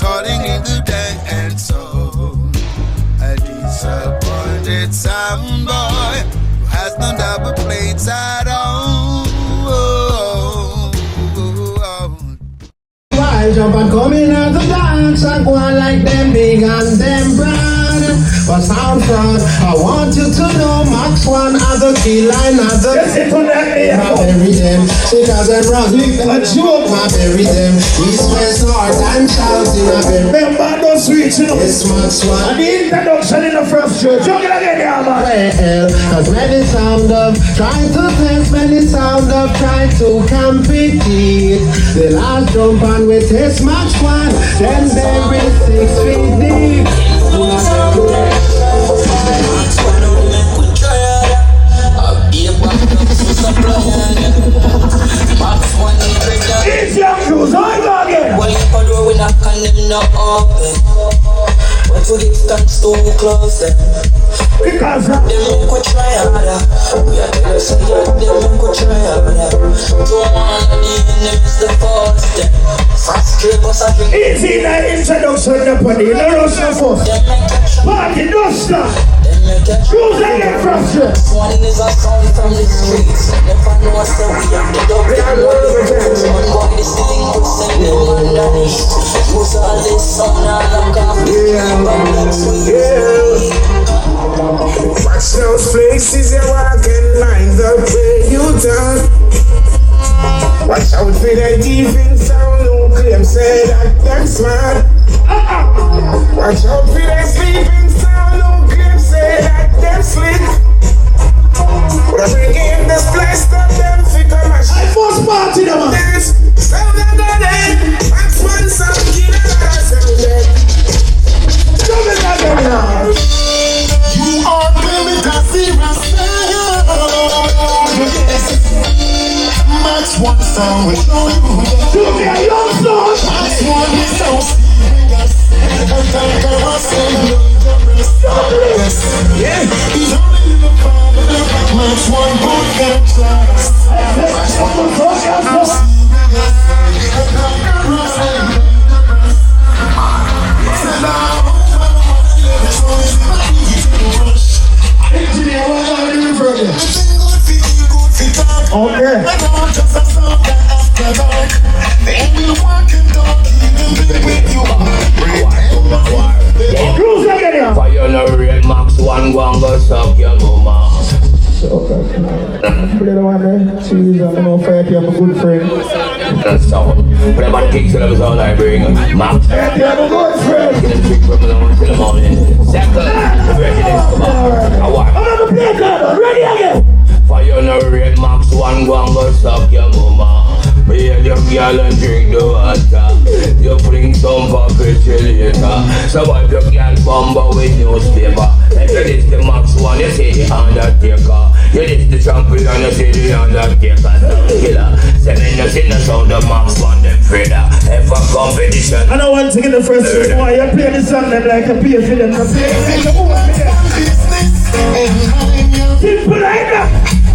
calling in the dance hall. A disappointed some boy who has no double plates at all. I jump and come in at the dance and go on like them big and them broad. But sound fraud, I want you to know Max one other key line other. My bury them, sickers and rock, a joke, my bury them. East, west, north, and south in a bury. Remember those sweets, you know. It's Max one. And the introduction in the first church. You're gonna get there, man. Well, cause many sound of trying to test, many sound of trying to compete. The last jump on with this Max one, then there is 6 feet deep. It's your shoes, I go again. When you put door, we knock and them not open. But we give thanks to close them. Because them could try harder. We are tell us that them could try harder. Don't want the enemies the first step. Frustrate us and drink. easy in the introduction, the party. You don't rush no force. Them make action. Party, don't stop. Them make action. Shoes again, frustrate. One is a sound from the streets. Never know us that we have the double. One boy this thing could send them underneath. Use all this sound and lock off the Watch those places you walk and mind the way you done. Watch out for the deep sound who claim say that them smart. Watch out for the sleeping sound who claim say that them sleep. But I bring in this place that them figure my shit. I must party them up. Dance, sound of the day. That's one sound killer sound dead. You are really the serious man. Max one sound will show you. To me a young son. Max one is so serious. And thank God I say dangerous. Yeah, he's only in the problem. Max one good contrast. Max one good contrast. Engineer, what are you doing for you? Okay. Cruise again here. Fire no red Max one go suck your mama. Put it on there. Cheese, I'm gonna fight you, I'm a good friend. That's all. But about kicks to the sound I bring. Max. You have a good friend. Get a trick from the morning till the morning. Second. The president's come on. I want. I'm gonna play card. Ready again. Fire no red Max one go suck your mama. Be a young girl and drink the water. You bring some pocket later. So wipe your girl bumper with newspaper. If you list the Max one, you see the Undertaker. You list the champion, you see the Undertaker. Sound killer. Seven you see the sound of Max one, them Freda. Ever competition. I don't want to get the first one. Why you play the song them like a pay for them to play. Simple like that.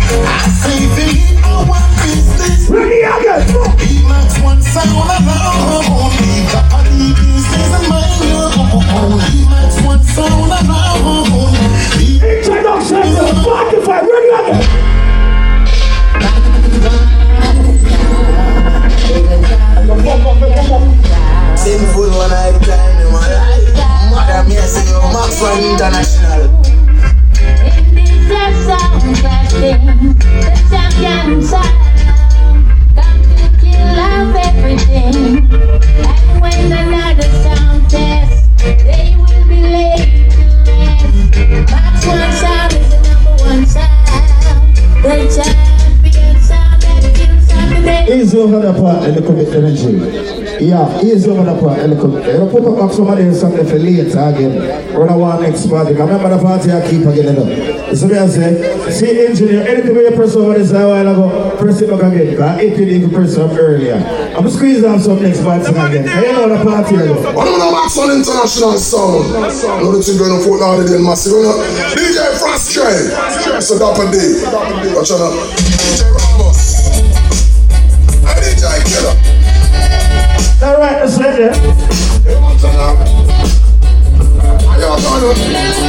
I say believe our business. Ready again. Be Max one sound alone. Got the business and mind your own. Be Max one sound alone. Introduction to Spotify. Ready again. Simple when I climb in my life. Madam, yes, you Max one international. That's sound casting, the champion sound, come to kill off everything. And when another sound test, they will be laid to rest. Max one sound is the number one sound, the champion sound that kills Saturday. He's over the part and the commitment energy. Yeah, he's over the part and the commitment. You put up somebody else something for later again. Run a one next party. Remember the party I keep again. So me I say, see engineer, anything where you press over this a while ago, press it back again. Because it didn't press it up earlier. I'm squeezing on some next party again. You know the party again. I don't know Max on international sound. No, the thing going to Fort Lauderdale massive. DJ Frustrate. So dapper day. Watch out. DJ Ramos. Hey DJ Killer. All right, let's let it.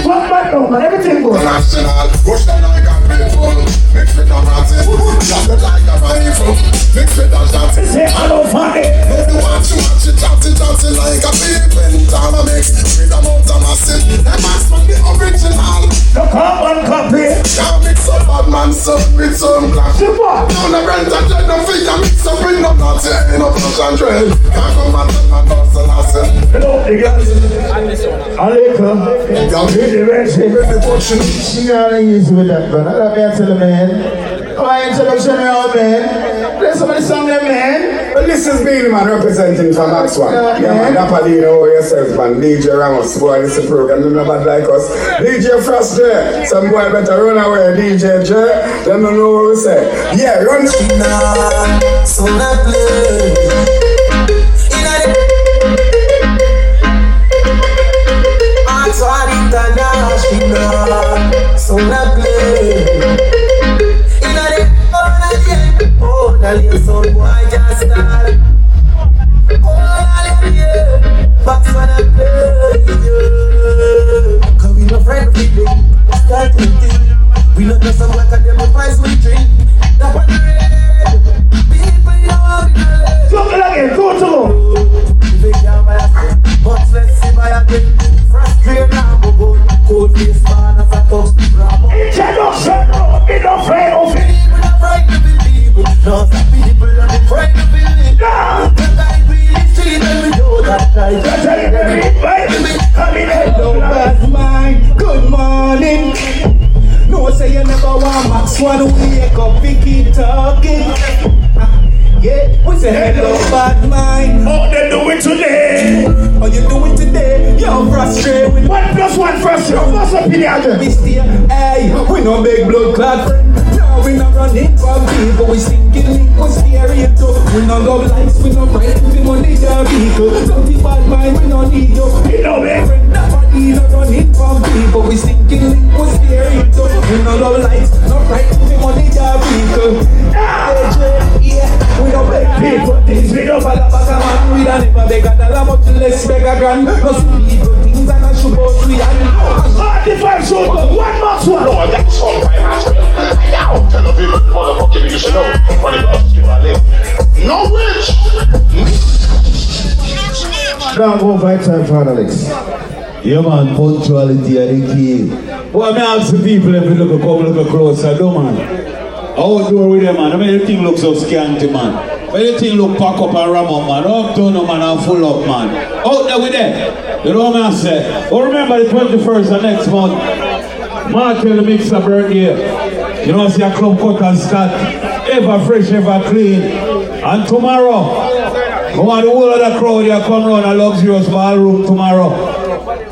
What back now, man? Everything goes. National, push the like a people. Mix with the Nazi, just the like a rifle. Mix with the Nazi. Say hello, funny. No, you want to watch it, chatty like a people. Time a mix with a mountain massive. Them ass from the original. The carbon copy. Can't mix up bad man stuff with some black. Super. Now the rent a jet, no figure mix up with no Nazi. Ain't no push and trail. Can't come and tell my boss the Nazi. Hello, niggas. Aleka. Y'all Get the rest of it. She got easy with that, man. I love you, tell the man. Oh, I introduction around, man. Play some of the song there, man. But this is Beanie Man representing from Max One. Yeah, man. Napolino yourself, man. DJ Ramos, boy, this is a program. You know nobody like us. DJ Frost there. Some boy better run away. DJ J. Them don't know what we say. Yeah, run. So not play. International, so not play. In a oh, the son boy just start. Oh, yeah, but when I play, cause we no friend with them. Start with them. We not just some like a them price we drink. That one red. People you know we know. Jump it again, go to go. If they can't buy a but let's see buy again. Frustrated now, go. Cold face man as a touch Bravo. Introduction, be no afraid of it. People are frightened of the people. No, some people are frightened of it. Yeah. The guy really street and we know that guy. That's how you get it, baby. Come in here. Hello, bad mind. Good morning. No, say you never want Max One. Wake up, we keep talking. Yeah, we say hello, bad mind. What they doing today? How you doing today? You're frustrated with 1 + 1 first. What's up in the other? we stay. Hey, we no big blood clot friend. No, we not running from people. We stinking link, we stereo too. We no love likes, we no break. We money the vehicle. Something bad mind, we no need you. You know me. Nobody not running from people. We stinking link, we stereo too. We no love likes, no break. We money the vehicle. Yeah, we no beg people. Things we don't follow back a man. We don't never beg a dollar, much less beg a grand. No see people things and I should go to the end. 45 show, 1 Max One. No, I got some by Nashville. Now, tell the people, motherfucking you should know. When it goes to I live. No witch! Now go fight time for Alex. Yeah, man, punctuality are the key. Well, I ask the people if you look a couple closer, do man. Outdoor with them, man. I mean, everything looks so scanty, man. Everything look pack up and ram up, man. Uptown, man, and full up, man. Out there with them. You know what I'm saying? But remember the 21st of next month, Martin the Mixer birthday. You know, see a club cut and start. Ever fresh, ever clean. And tomorrow, I want the whole of the crowd here come round a luxurious ballroom tomorrow.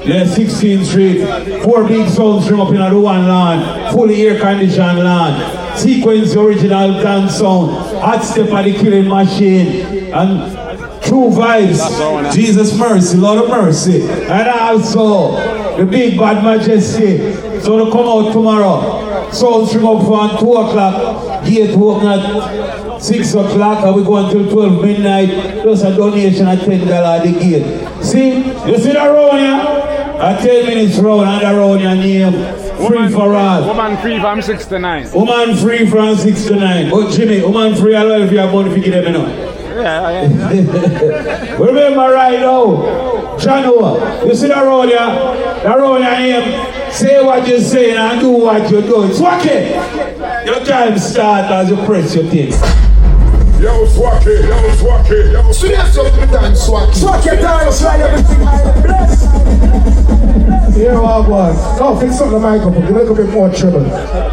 Yeah, 16th Street. 4 big sound stream up in the one land. Fully air conditioned land. Sequence the original dance sound. Hot step of the killing machine. And true vibes. Jesus mercy, Lord of mercy. And also the big bad majesty. So they come out tomorrow. Sound stream up from 2 o'clock. Gate open at 6 o'clock and we go until 12 midnight. Just a donation at $10 at the gate. See? You see that round here? A 10 minutes round and around your name. Free for all. Woman free from 69. Woman free from 69. But Jimmy, woman free as well if you have money if you give them enough. Yeah. Remember right now, Jano, you see that road here? That road here, say what you're saying and do what you're doing. Swaki! Your time starts as you press your thing. Yo, Swaki, yo, Swaki, yo. So that's something time, Swaki. Swaki time, slide everything I bless. Here what was. No, fix up the microphone. Give it a bit more treble.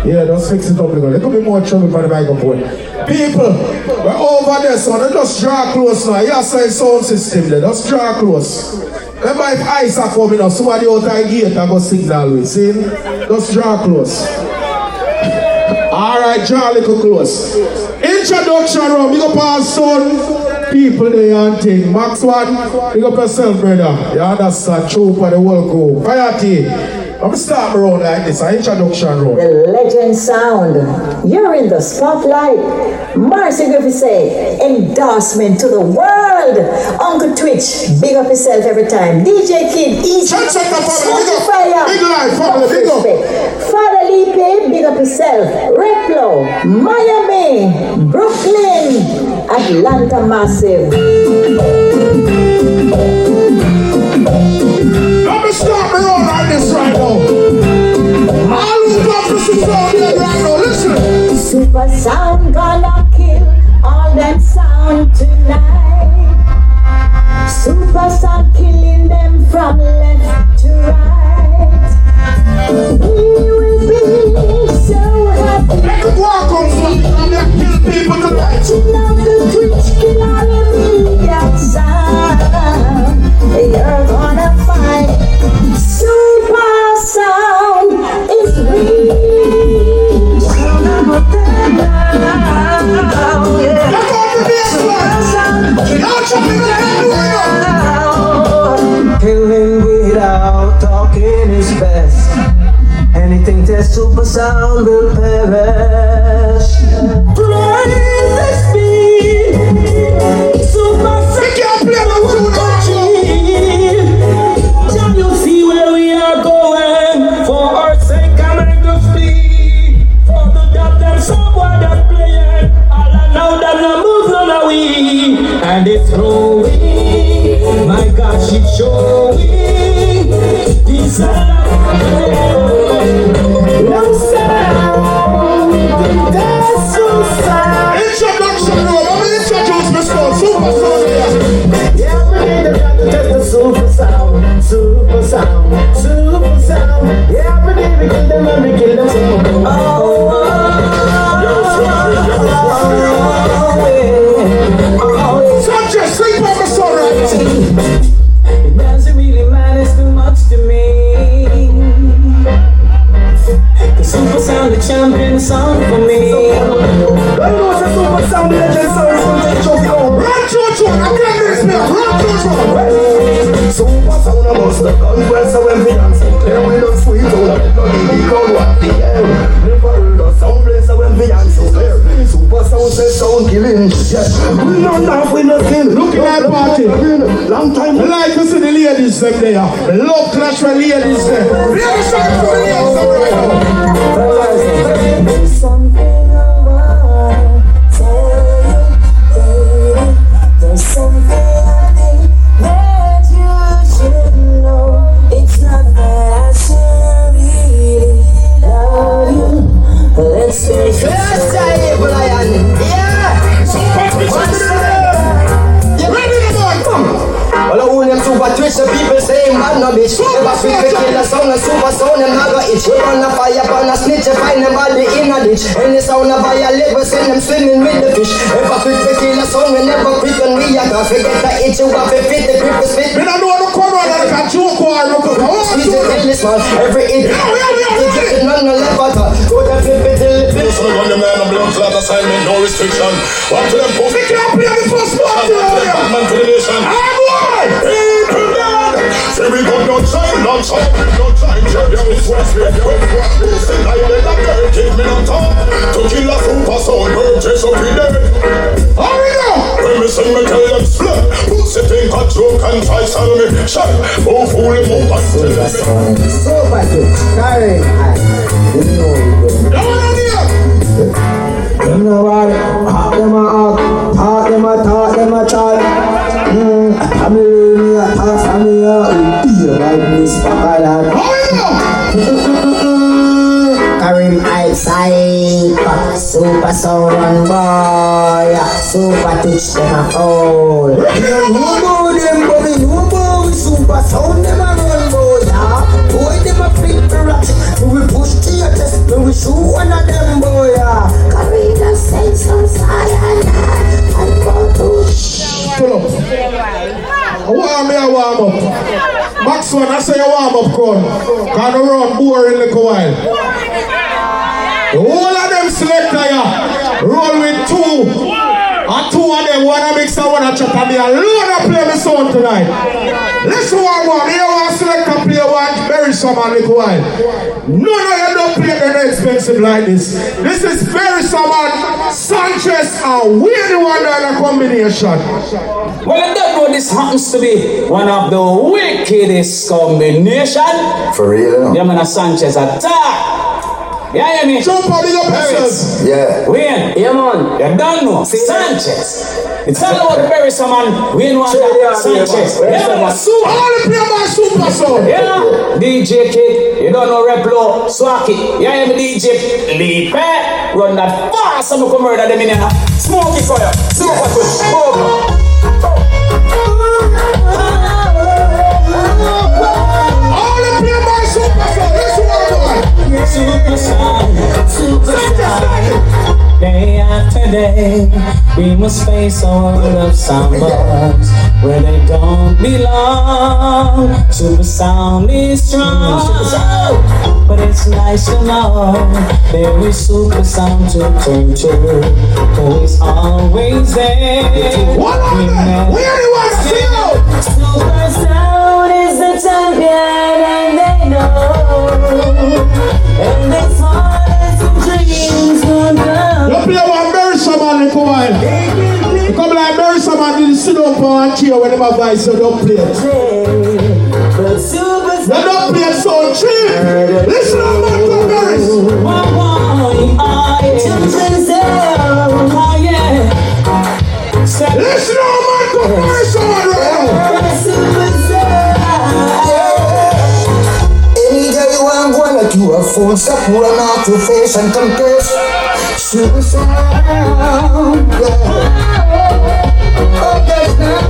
Yeah, just fix it up a little bit more treble for the microphone. People, we're over there, so they just draw close now. You say sound system there, just draw close. Remember if ice are coming up, somebody out the gate and go signal with, see? Just draw close. Alright, draw a little close. Introduction round, big up our son. People there and thing. Max One, big up yourself, brother. You understand? True for the whole crew. Fire team. I'm start around like this, an introduction round. The legend sound. You're in the spotlight. Marcy Griffith say, endorsement to the world. Uncle Twitch, big up yourself every time. DJ Kid, Easy, Fire, big life, family, big up. Father Lipe, big up yourself. Replo, Miami, Brooklyn, Atlanta Massive. Let me start me on like this right now. All who got to sit down here right now, listen. Super sound gonna kill all that sound tonight. Super sound killing them from left to right. We will be so happy. Let the walk on something and let kill people tonight. Watching out the Twitch kill all the million sound. You're gonna find super sound is real. Killing without talking is best. Anything that super sound will perish. Praise the speed. Super sound. Can you see where we are going? For our sake, I'm in the speed. For the dub, them someone that's playing. All I know that the moves none of we. And it's growing. My gosh, it's showing. This no sound. That's so sad. Introduction, no, let me introduce myself. Super sound here. Yeah, we need to test the super sound. Super sound. Super sound. Yeah, we need to kill them and we kill them so. So just sleep on the sun right now. It doesn't really matter too much to me. The super sound, the champion sound for me. I know it's a super sound, legend sound from the Jojo. Run, Jojo, I'm getting this now. Run, Jojo. Super sound, I must have gone well, so when we dance, clear with the sweet tone, I don't need the crowd, what the hell. Never heard the sound place, so when we dance, so clear. Super sound says sound killing, yeah. We don't laugh, we not kill. Look at that party. Long time. I like to see the ladies them there. Love clash for ladies there. Ladies trying to put the ladies them right now. There's something I wanna tell you, baby. There's something I think that you should know. It's not that I should really love you. Let's face it. Let's say it, Brian. Yeah. Ready to go. Well, I own them super twitch, the people saying man no bitch. Never fit to kill the sound, a super sound, them never itch. We run a fire upon a snitch, you find them body in a ditch. Any sound a violate, we send them swimming with the fish. Never fit to kill the sound, we never quit when we are gonna forget the itch, you have to fit the grip, spit. We don't know the corner like a joke or a record. Squeeze it till this man, every it. None no left butter. Go to flip it till it fits. So we run the man, a blood clot assignment, no restriction. Walk to them post. We can't play the first part. Man to the nation. People dead. Say we got no time, no time, no time. Yeah, we sweat, we listen, I let that girl give me no time. To kill a super soul, purchase up in dead. Hurry now. When me sing, me tell them split. Pussy think a joke and try sell me. Shut move fool, move and tell me. Super twitch, carry high. You know you Come on here. You know what? Talk them a talk them a talk them a talk. I'm really a talk, I'm a deal like this Pakalan. Hurry now. Karim outside, super sound boy, super touch them a foul. You know them, but we know about we super sound them a run boy. Boy them a flip the ratchet, we push to your chest, when we shoot one of them boy. Karina say some science and go to Pull up. Warm up. Max one, I say you warm up, crowd. Can you run boring little while? The whole of them selector here, roll with two. And two of them, one a mix and one a chop, and me alone a play the sound tonight. Listen one, here one selector play one very bury someone little while. None of you don't play that expensive like this. This is very someone Sanchez and we're the one that a combination. Well, I don't know this happens to be one of the wickedest combination. For real? Yeah, man, Sanchez attack. Yeah, you mean? Jump on the yourself. Yeah. Wayne, yeah, man. You don't know. Sanchez. It's all about bury someone. Wayne want that Sanchez. Yeah, man. All the play by super sound. Yeah. DJ Kid, you don't know Replo, Swaki. Yeah, I'm DJ Leap. Run that fast, I'm gonna murder them in here. Smoke it for you. Smoke it for you. All the play by super sound. Listen what I'm doing. Super day after day, we must face a world of soundbars where they don't belong. Super sound is strong, but it's nice to know there is super sound to turn to, who is always there. What on that? We only want to see you. Super sound is the champion and they know. And this heart some dreams won't come. You play one bury someone little while. You come like bury someone and sit up on a chair when they have voice, so don't play it. But super You don't play it so cheap. Listen to my bury. Listen to my bury someone right now. Any day you want to go like you a fool, stop run out your face and confess. Super sound, yeah. Okay, now.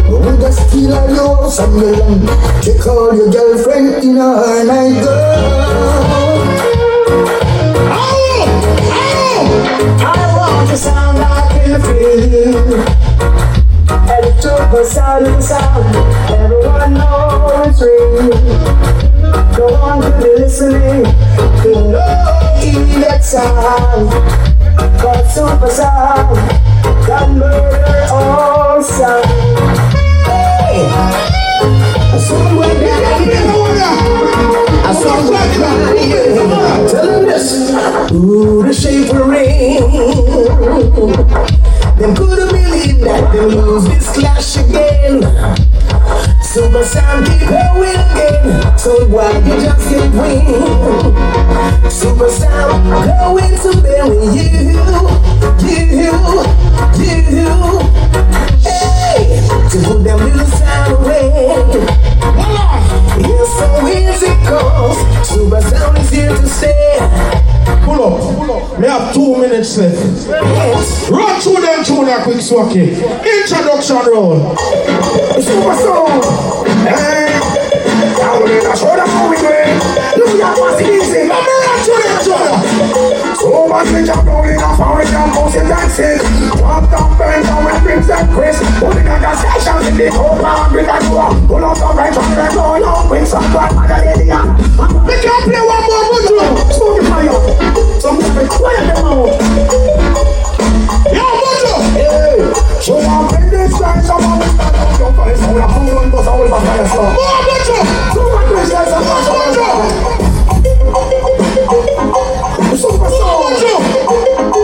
We just steal all your house and your land. Take all your girlfriend in a night, girl. I want to sound like you feel. Electrical silent sound. Everyone knows it's real. Go on to the listening. To know that sound. But super sound can murder all sound. Hey! A song like that. A song like that. Tell them this. Ooh, the shape of rain. Them couldn't believe that they lose this clash again. Super sound keep going again. So why you just get win? Super sound going to bury you. Hey, to put them little sound away. Here's so easy goes. Super sound is here to stay. Pull up. We have 2 minutes left. Run through them through that quick swaki. Introduction roll. Super sound. Hey, down in the shoulder, how we doing? Look at what's easy. Run through them shoulder. So much we jump down in a forest and mountain dancing. Drop down, burn down with bricks and crisp. Putting on the stations in the whole pound with that door. Pull up some right on the door, long with some grandmother lady. We can play one more good one. Smoke the fire. Some people quiet them out. Yo, Mojo! Hey! So I'm in this time, someone will stand up your face. So I'm going to go with my fire stuff. More Mojo! So I'm in this time, someone will stand up. Super Mojo!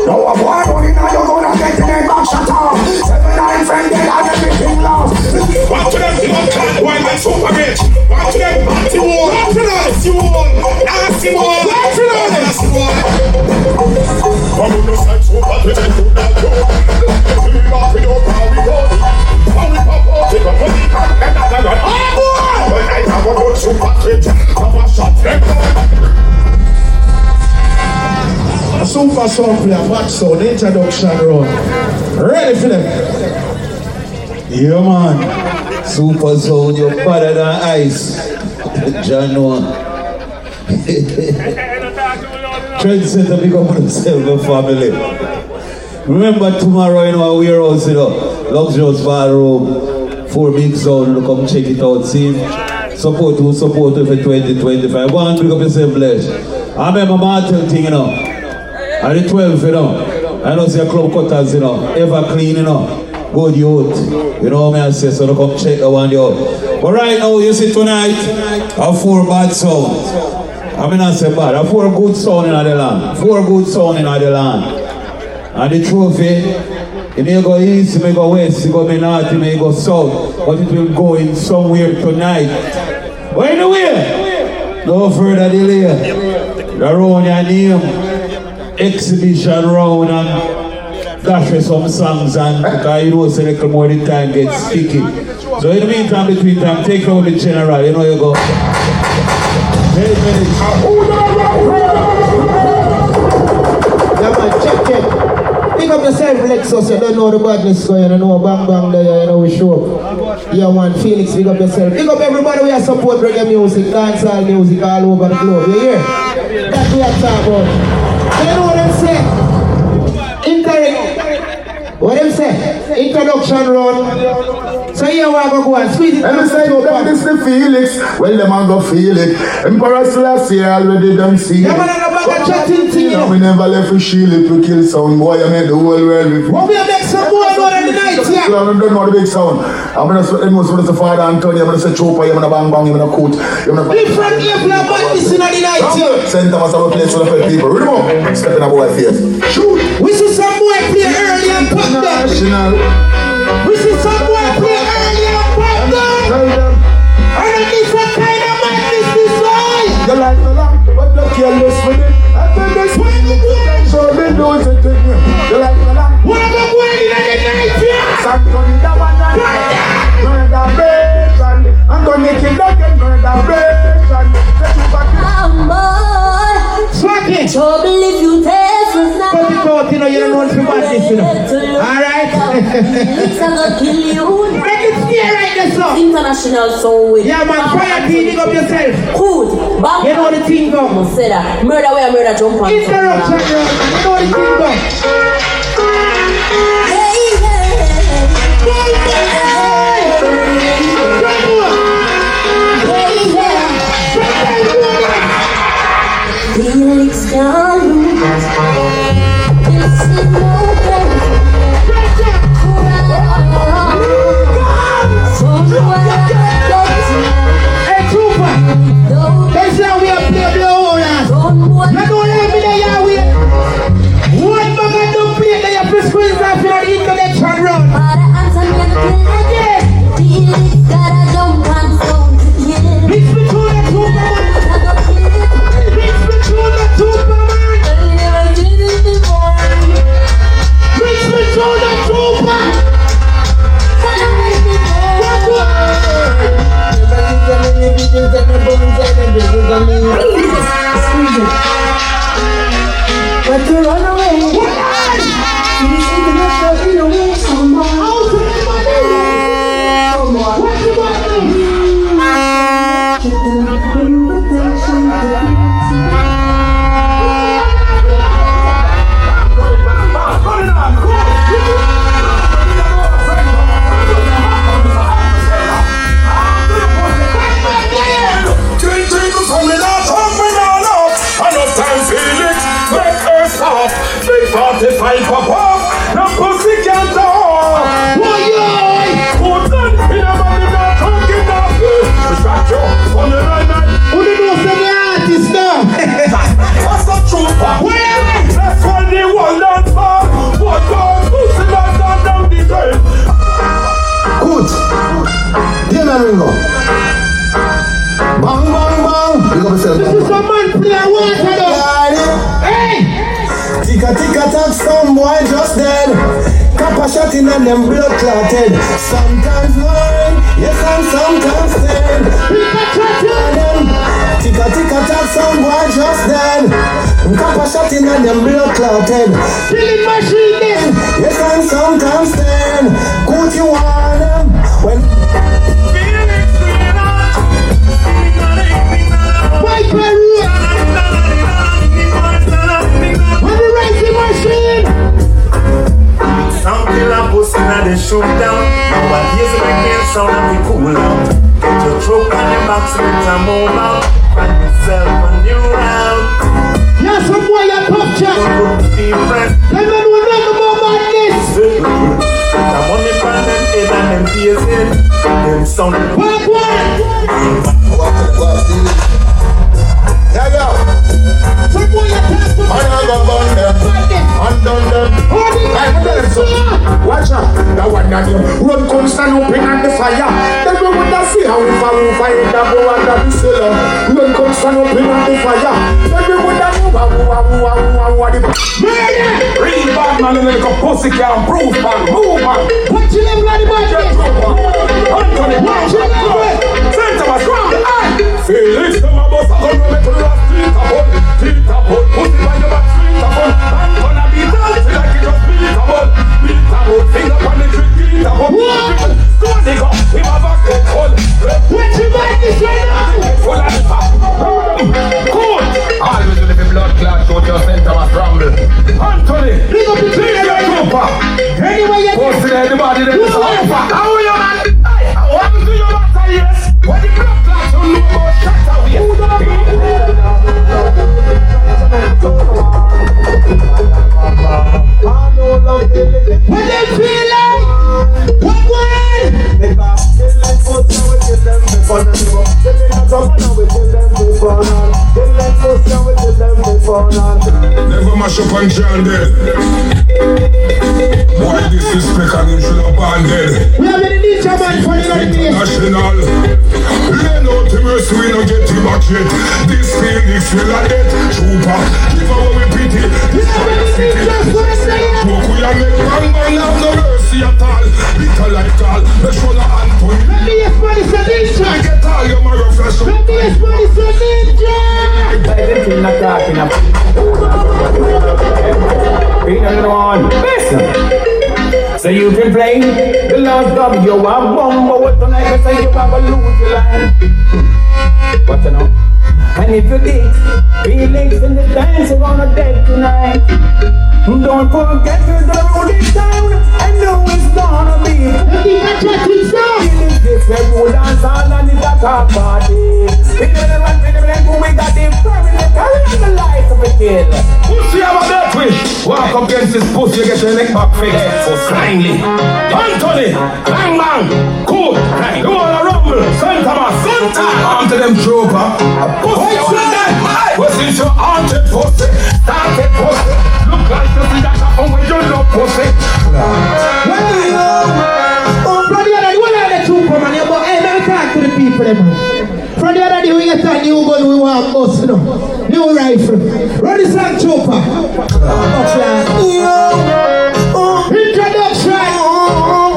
Now I'm going now you're gonna get the name back shut up. 7-9 friend dead and everything lost. Walk to them, you don't can't wind like super rich. Walk to them, party wall. Walk to them, nasty wall. Nasty wall. Walk to them, nasty wall. Come on, this time super rich and do that too. We off with your power, we go. How we pop up, take a money, and another. Oh boy! When I have a good super rich, I'm a shot them. A super sound player, match sound, introduction roll. Ready for them? Yeah, man. Super sound, you're better than ice. John Noah. Trendsetter become himself a family. Remember tomorrow in our warehouse, luxurious ballroom, 4 big sound, come check it out, see? Support for 2025. Go and pick up yourself, Flesh. I remember Martin thing, And the 12, I don't see a club cutters, ever clean, good youth. You know what I say, so come check the one yo. But right now, you see tonight, I 4 bad sounds. I mean I say bad, I 4 good sound in the land. 4 good sound in the land. And the trophy, it may go east, it may go west, it may go north, it may go south, but it will go in somewhere tonight. But anyway, no further delay. The round your name, exhibition round and dash with some songs and because you know it's a little more the time gets sticky. So in the meantime, between time, take out the general, you know you go. 8 minutes. Yeah man, check it. Pick up yourself, Lexus, you don't know the badness going, you know bang bang there, you know we show up. Yeah man, Felix, pick up yourself. Pick up everybody we have support reggae music, dancehall music all over the globe, you hear? That's what we are talking about. You know what I'm saying? What them say? Introduction run. So here we go and squeeze it. Let me say them this the Felix. Well them a go feel it. Emperor Selassie already done see it. Yeah man, I'm about to chatting to you. We never left we shield it, we kill sound. Boy, I made the whole world with it. What we make some boy go in the night, yeah? I don't know the big sound. I'm gonna say them most of the father Antonio, I'm gonna say Chopa, I'm gonna bang bang, I'm gonna coat. Different people are this in the night, yeah? St. Thomas have a place for the people. Read them up. Step in a boy face. Shoot. We see some boy play early and pop them. We see some boy play early and pop them. And a different kind of madness this way. You like the lamp, but look careless with it. I think this way you do it. So they do it to take me. You like the lamp. What am I going in the night, yeah? Santoni da banana. Murder bacon. I'm gonna kill again. Murder bacon. Swag it. Trouble if you taste us now. Put it out, you know, you don't want to watch this, you know. Alright? Felix, I'm gonna kill you. Make it stay right there, sir. International song with. Yeah, man, fire cleaning up yourself. Good. You know the thing go. Say that. Murder where murder jump on. Interruption, you know the thing go. Felix can't lose. This is no place. So hey, Trooper. That's how we are playing blow last. You don't let me there, Yahweh. One bag don't play there, you have squeeze off your inconnection run. Again. Felix gotta jump on sound. Mix between the two, man. Mix between the two, man. I never did it before. Mix between the two, man. But to run away, you see the next in a way, someone. Fight pop off, no pussy can't talk. Put on in a man in a talking now. Respect you on the night. Who did you say the artist now? That's the truth, pop. That's when the world dance for. What God pussy dance down the drain. Good. Dear man, Ringo. Bang, bang, bang. You got yourself. This is a man play water though. Hey! Ticka ticka tack, some boy just dead. Copper shot in and them blood clotted. Sometimes mine, yes and sometimes dead. Ticka ticka tack, some boy just dead. Copper shot in and them blood clotted. Killing machine then. Yes and sometimes dead. Good you want them when. White Peru. Some killer pussy now they shoot down. Now what here's the reggae sound and we cool out. Get your truck on your box and a move out. Find yourself a new round. Yeah, some boy a pop chat. Don't be friends. Let me know nothing about madness. The money sound. What? Yeah, yo. Some boy you talk to. I never burn them. Undone them. I'm telling you. Watch out. That one that you run constant open on the fire. Then we would not see how we fire that go under the cellar. Run constant open on the fire. Then we would not move. Real bad man and like a pussy can't prove man. Move man. What you live like the bad? Anthony, watch out. Center was round the eye. Felix, come on, boss. I'm gonna make a last tweet about. Pussy by your back, tweet about. I'm gonna be dancing like it just beat about. Finger on the tree, beat about. Go on, nigga. Him have a good hole. What you like this right now? Full of fat. Cool. Always with the blood clot, show your center was rumble. Anthony, Big up the tree right now. Anyway, you post it anybody that is over. How are you, man? What do you matter, yes? When the blood clot, you know about shut away. What they feel like? What Never mash up and jam dead. Boy, this is spec and him should have banned dead. we have any need to man for the National. Lay no to mercy, we no get him back yet. This Felix will a dead. Trooper, give away pity. Smoke we a make bang bang, have no mercy at all. Little like all, the shoulder and point. Let me explain this ninja. I get all your marrow flesh. Let me explain this ninja. Everything not talking up. Being a little on. Listen. So you can play the last dub, you are bomb, but what tonight I say you have a lose your line. What you know? And if you dig, Felix in the dance are on a dead tonight. Don't forget to the road in town. I know it's gonna be. Felix this way, we dance all and it's a car party. We got the permanent career, the life of a kid. Pussy have a death wish. Walk up against this pussy, you get your neck back fake. So kindly. Anthony, bang bang, cool. Hey, you wanna rumble? Santa Mas, Santa. Arm to them trooper. A pussy on them. What's in your haunted pussy? Started pussy. Look like you see that happen when you love pussy. To the people, man. From the other day, we get a new gun, we want bust, you know. New rifle. Run the song, chopper. Introduction.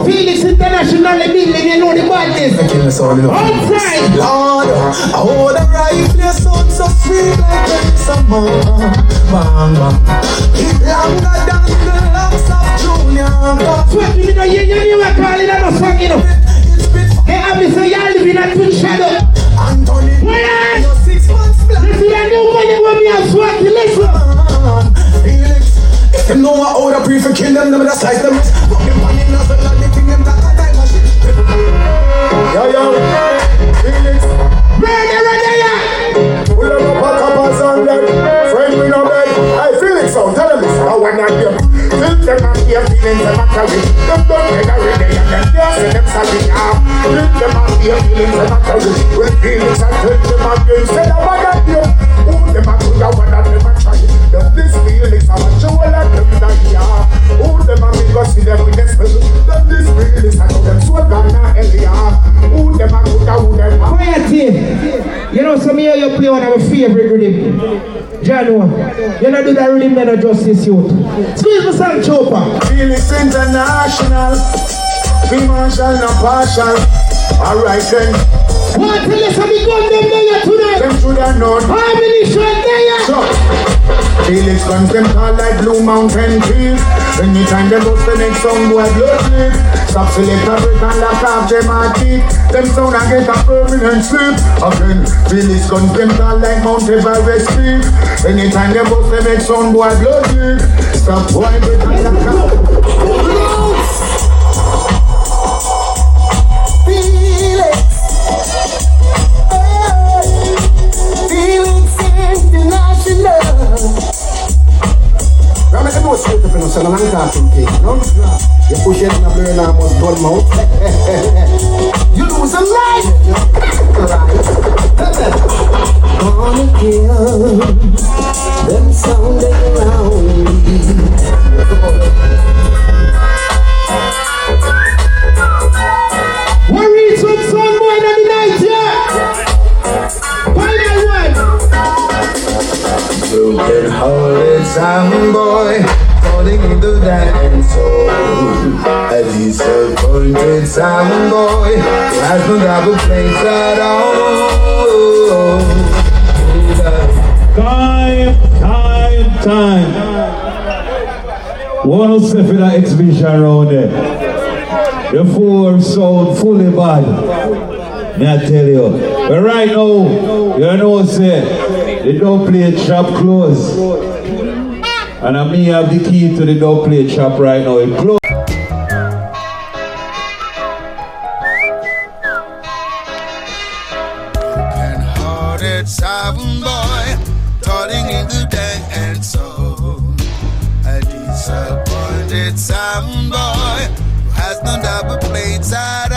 Felix International building, you know the badness. Outside. Lord, I hold a rifle, your sound so sweet like summer. It longer than the locks of Junior. Sweat, you know, you were calling on a song, you know. Hey, I'm Mr. Y'all living at Twin Shadow. Anthony, you're 6 months black. This is a new money when we are swag, listen. Felix, if you know what order pre for kill them, them just like them. Put them on in nothing like they think them that time machine. Yo, Felix. We love a pack up and song them. Friend we no bed. Hey, Felix, tell them this. I want to hear. Till them and hear feelings them a carry. Them don't make a ready and them can't say them sorry. Till them and hear feelings them a carry. When Felix and tell them again, say them a got you. Who them a could have one and them a try. Them this Felix a watch you all and them die here. Who them a make us see them with them spell. Them this Felix a know them so gonna Elia. Who them a could have who them a. Quiet here. You know, some of you play one of my favorite rhythm. Jano, you don't do that rhythm that justice youth. Squeeze the song, chopper. Felix International. Be martial, not partial. Alright then. What tell us how we gun them there tonight? Them should have known. Ammunition there. So, Felix guns them tall like Blue Mountain trees. Anytime they bust the next song, boy blood sleep. Stop select a break and lock off them a teeth. Them sound and get a permanent sleep. Again, Felix guns them tall like Mount Everest peak. Anytime they bust the next song, boy blood sleep. Stop boy break and lock off. Felix International. straight up in a son of a cartoon cake, no? You push it in a blur and almost dull mouth. You lose a life! Gonna kill them sounding around me. We're reaching some more than the night, yeah! Final one! Broken hearted sound boy, falling into dance hall. A disappointed sound boy, who has no double place at all. Time. One of the for that exhibition around there. The four sound fully bad. May I tell you. But right now, you know say, the dub plate shop closed. And I may have the key to the dub plate shop right now. It closed. Broken-hearted sound boy, falling into dance hall. A disappointed sound boy, who has no double plates at